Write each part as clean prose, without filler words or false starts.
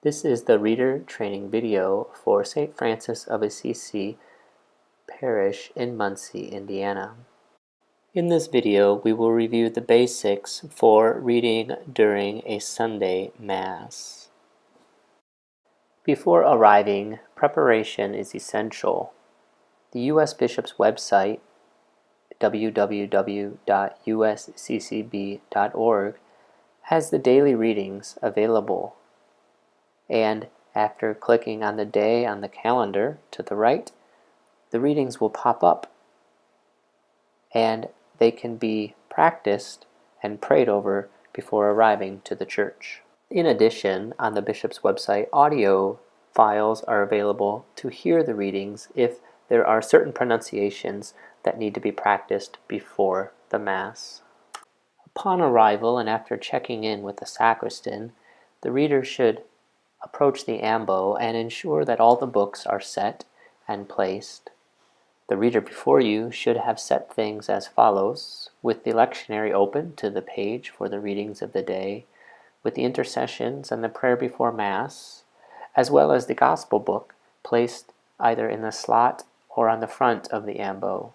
This is the reader training video for St. Francis of Assisi Parish in Muncie, Indiana. In this video, we will review the basics for reading during a Sunday Mass. Before arriving, preparation is essential. The U.S. Bishop's website, www.usccb.org, has the daily readings available. And after clicking on the day on the calendar to the right, the readings will pop up, and they can be practiced and prayed over before arriving to the church. In addition, on the Bishop's website, audio files are available to hear the readings if there are certain pronunciations that need to be practiced before the Mass. Upon arrival and after checking in with the sacristan, the reader should approach the ambo and ensure that all the books are set and placed. The reader before you should have set things as follows, with the lectionary open to the page for the readings of the day, with the intercessions and the prayer before Mass, as well as the Gospel book placed either in the slot or on the front of the ambo.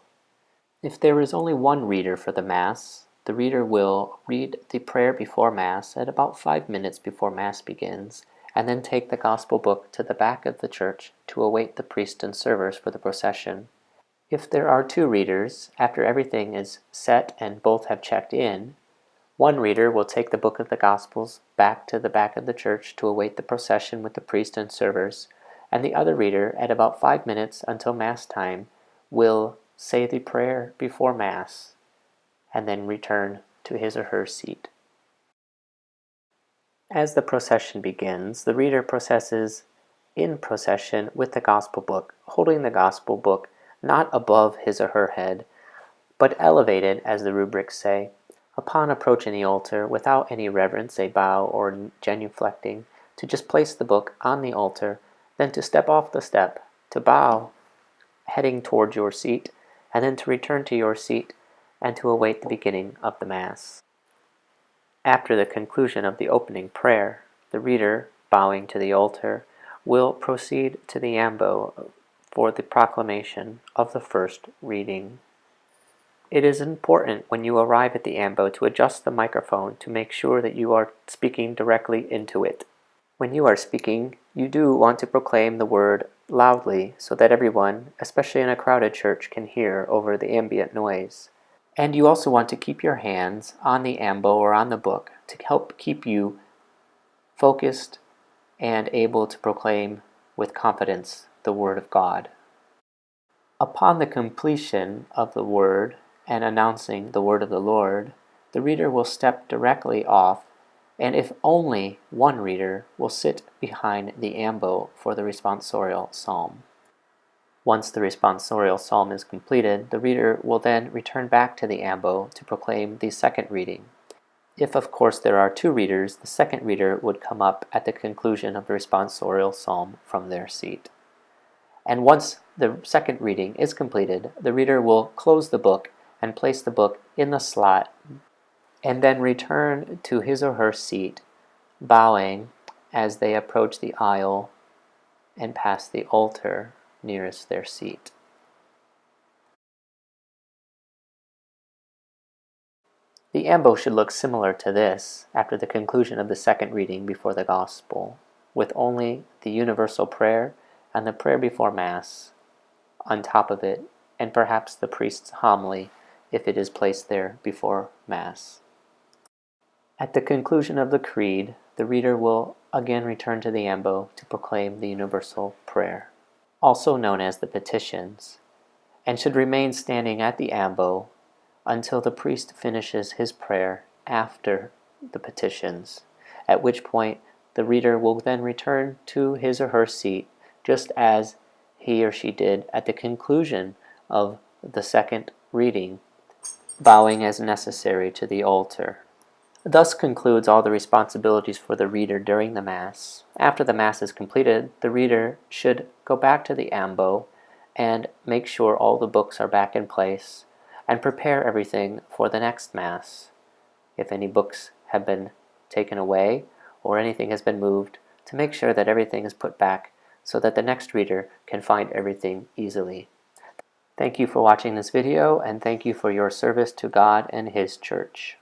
If there is only one reader for the Mass, the reader will read the prayer before Mass at about 5 minutes before Mass begins, and then take the Gospel book to the back of the church to await the priest and servers for the procession. If there are two readers, after everything is set and both have checked in, one reader will take the book of the Gospels back to the back of the church to await the procession with the priest and servers, and the other reader, at about 5 minutes until Mass time, will say the prayer before Mass, and then return to his or her seat. As the procession begins, the reader processes in procession with the Gospel book, holding the Gospel book not above his or her head, but elevated, as the rubrics say. Upon approaching the altar, without any reverence, a bow, or genuflecting, to just place the book on the altar, then to step off the step, to bow, heading toward your seat, and then to return to your seat and to await the beginning of the Mass. After the conclusion of the opening prayer, the reader, bowing to the altar, will proceed to the ambo for the proclamation of the first reading. It is important when you arrive at the ambo to adjust the microphone to make sure that you are speaking directly into it. When you are speaking, you do want to proclaim the word loudly so that everyone, especially in a crowded church, can hear over the ambient noise. And you also want to keep your hands on the ambo or on the book to help keep you focused and able to proclaim with confidence the Word of God. Upon the completion of the Word and announcing the Word of the Lord, the reader will step directly off, and if only one reader, will sit behind the ambo for the responsorial psalm. Once the responsorial psalm is completed, the reader will then return back to the ambo to proclaim the second reading. If, of course, there are two readers, the second reader would come up at the conclusion of the responsorial psalm from their seat. And once the second reading is completed, the reader will close the book and place the book in the slot, and then return to his or her seat, bowing as they approach the aisle and pass the altar nearest their seat. The ambo should look similar to this after the conclusion of the second reading before the Gospel, with only the universal prayer and the prayer before Mass on top of it, and perhaps the priest's homily if it is placed there before Mass. At the conclusion of the Creed, the reader will again return to the ambo to proclaim the universal prayer, also known as the petitions, and should remain standing at the ambo until the priest finishes his prayer after the petitions, at which point the reader will then return to his or her seat, just as he or she did at the conclusion of the second reading, bowing as necessary to the altar. Thus concludes all the responsibilities for the reader during the Mass. After the Mass is completed, the reader should go back to the ambo and make sure all the books are back in place, and prepare everything for the next Mass. If any books have been taken away or anything has been moved, to make sure that everything is put back so that the next reader can find everything easily. Thank you for watching this video, and thank you for your service to God and His church.